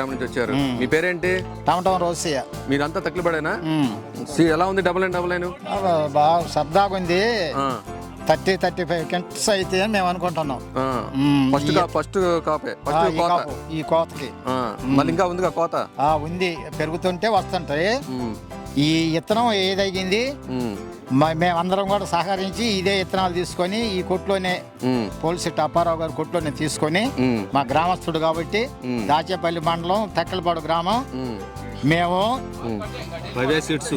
గ్రామం నుంచి వచ్చారు. మీ పేరేంటి? టమటం రోసియ. మీరంతా తక్కువపడేనా? ఎలా ఉంది డబుల్ నైన్? బాగా సరదాగా ఉంది. 30-35 కింటస్ అయితే అని మేము అనుకుంటున్నాం. ఫస్ట్ కాపే ఈ కోతకి మళ్ళీ ఇంకా ఉంది కోత ఉంది, పెరుగుతుంటే వస్తుంటాయి. ఈ విత్తనం ఏదైంది మేమందరం కూడా సహకరించి ఇదే విత్తనాలు తీసుకొని ఈ కొట్లోనే పోలిసిట్ అప్పారావు గారి కొట్లోనే తీసుకొని, మా గ్రామస్తుడు కాబట్టి దాచేపల్లి మండలం తెక్కలపాడు గ్రామం, మేము ప్రజల్ సీడ్స్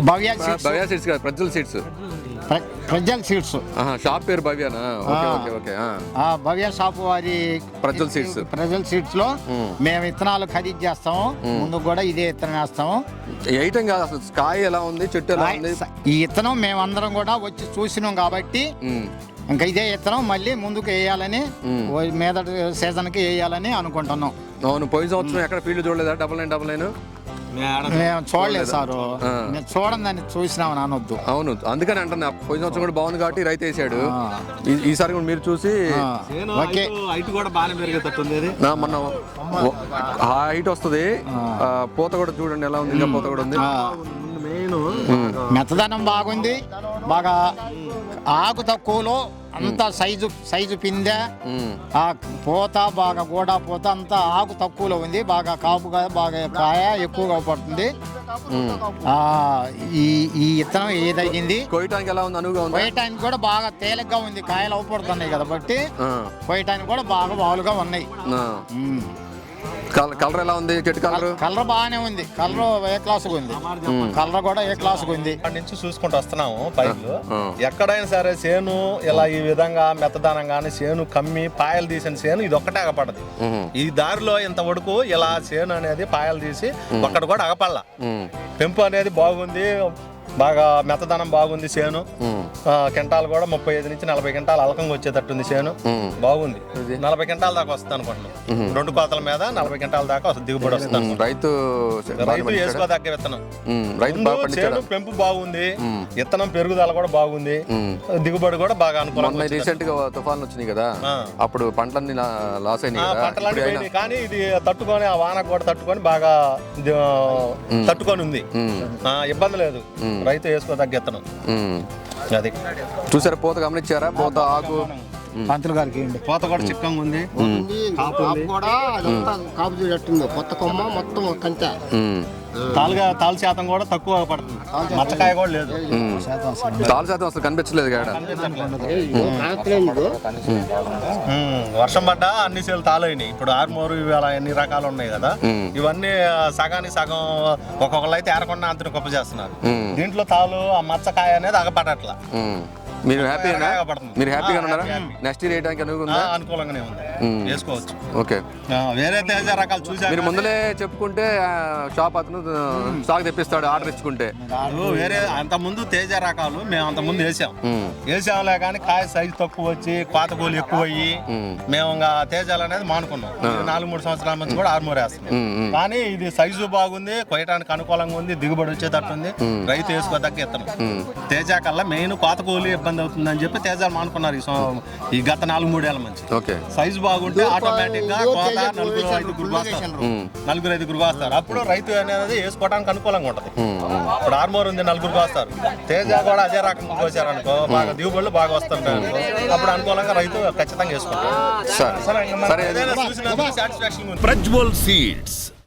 షాప్ పేరు భవ్యానా? భవ్య షాప్ వారి ప్రజల్ సీడ్స్ లో మేము విత్తనాలు ఖరీదు చేస్తాము. ముందు కూడా ఇదే విత్తనం వేస్తాము. అసలు కాయ ఎలా ఉంది, చెట్టు ఎలా ఉంది? ఈ విత్తనం మేమందరం కూడా వచ్చి చూసినాం కాబట్టి ఇంకా ఇదే విత్తనం మళ్ళీ ముందుకు వేయాలని, మీద సీజన్ కి వేయాలని అనుకుంటున్నాం. అవును, పోయిన సంవత్సరం ఎక్కడ ఫీల్డ్ చూడలేదా డబుల్ నైన్? మేము చూడలేదు సార్, నేను చూడండి దాన్ని చూసినామని అనొద్దు. అవును, అందుకని అంటున్నా. పోయిన సంవత్సరం కూడా బాగుంది కాబట్టి రైతు వేసాడు. ఈసారి కూడా మీరు చూసి మొన్న హైట్ వస్తుంది. పూత కూడా చూడండి ఎలా ఉంది, ఇంకా పూత కూడా ఉంది. మెత్తదనం బాగుంది, బాగా ఆకు తక్కువలో అంతా సైజు పిందె, ఆ పూత బాగా గోడా పూత అంతా ఆకు తక్కువలో ఉంది. బాగా కాపుగా బాగా కాయ ఎక్కువగా పడుతుంది. ఈ విత్తనం ఏదైంది కోయటానికి ఎలా ఉంది? అనువుగా ఉంది. కోయటానికి కూడా బాగా తేలిగ్గా ఉంది. కాయలు అవపడుతున్నాయి కాబట్టి కోయటానికి కూడా బాగా బాగులుగా ఉన్నాయి. కలర్ ఎలా ఉంది? చెట్టు కలర్ బాగానే ఉంది. కలర్ ఏ క్లాస్ ఉంది, కలర్ కూడా ఏ క్లాస్ ఉంది. అక్కడి నుంచి చూసుకుంటూ వస్తున్నాము పైర్లు. ఎక్కడైనా సరే చేను ఇలా ఈ విధంగా మెత్తదానం కానీ చేను కమ్మి పాయలు తీసిన చేను ఇది ఒక్కటే అగపడదు. ఈ దారిలో ఇంత వరకు ఇలా చేను అనేది పాయలు తీసి ఒక్కటి కూడా అగపడలా. పెంపు అనేది బాగుంది, బాగా మెత్తదనం బాగుంది. చేను కింటాలు కూడా 35 నుంచి 40 కింటాలు అలకంగా వచ్చేటట్టుంది. చేను బాగుంది. 40 కింటాల దాకా వస్తుంది అనుకుంటున్నాం. 2 కోతల మీద 40 కింటాల దాకా వస్తుంది దిగుబడి వస్తుంది. రైతు వేసుకోదగ్గ విత్తనం. చేను పెంపు బాగుంది, విత్తనం పెరుగుదల కూడా బాగుంది, దిగుబడి కూడా బాగా అనుకూలంగా. రీసెంట్ గా తుఫాన్లు వచ్చినాయి కదా, అప్పుడు పంటలన్నీ లాస్ అయినాయి. పంటలన్నీ పోయినాయి, కానీ ఇది తట్టుకొని ఆ వానకు కూడా తట్టుకొని బాగా తట్టుకొని ఉంది. ఇబ్బంది లేదు. రైతు వేసుకోదగ్గ విత్తనం. అది చూసారా, పూత గమనించారా? పూత ఆకు పంతులు గారికి పూత కూడా చిక్కంగా ఉంది. కొత్త కొమ్మ మొత్తం కంచె తాలు శాతం కూడా తక్కువ పడుతుంది. మచ్చకాయ కూడా లేదు. తాలు శాతం అసలు కనిపించలేదు. వర్షం పడ్డా అన్ని సేలు తాలైనాయి. ఇప్పుడు ఆర్మూరు ఇవి అలా ఎన్ని రకాలు ఉన్నాయి కదా, ఇవన్నీ సగానికి సగం ఒక్కొక్కళ్ళు అయితే ఏరకుండా అంతని గొప్ప చేస్తున్నారు. దీంట్లో తాలు ఆ మచ్చకాయ అనేది అగపడట్లా. మీరు హ్యాపీగా ఉన్నారా? నెక్స్ట్ ఇయర్ వేయడానికి అనుకూలంగానే ఉంది, వేసుకోవచ్చు. ఓకే, వేరే తేజ రకాలు చూసి మీరు ముందలే చెప్పుకుంటే షాప్ అతను స్టాక్ తెప్పిస్తాడు ఆర్డర్ ఇచ్చుకుంటే. వేరే అంత ముందు తేజ రకాలు మేము అంత ముందు వేసాంలే, కానీ కాయ సైజు తక్కువ వచ్చి కోతగోలు ఎక్కువ అయ్యి మేము ఇంకా తేజాలు అనేది మానుకున్నాం. 4-3 సంవత్సరాల నుంచి కూడా ఆర్మూర్ వేస్తున్నాం. కానీ ఇది సైజు బాగుంది, కొయ్యడానికి అనుకూలంగా ఉంది, దిగుబడి వచ్చేటట్టుంది. రైతు వేసుకోదగ్గ ఇత్తనం. తేజ కల్లా మెయిన్ కోతగోలు ఇబ్బంది అవుతుందని చెప్పి తేజాలు మానుకున్నారు ఈ గత 4-3 ఏళ్ల నుంచి. సైజు బాగుంటే ఆటోమేటిక్ గా కోత 4-5 వస్తారు. అప్పుడు రైతు అనేది వేసుకోవడానికి అనుకూలంగా ఉంటది. ఇప్పుడు ఆర్మూర్ ఉంది, 4 వస్తారు. తేజ కూడా అదే రకం కోసారనుకో బాగా దిగుబడులు బాగా వస్తుంటాయి అనుకో, అప్పుడు అనుకూలంగా రైతు ఖచ్చితంగా వేసుకుంటారు. సరే, సాటిస్ఫాక్షన్. ప్రజ్వల్ సీడ్స్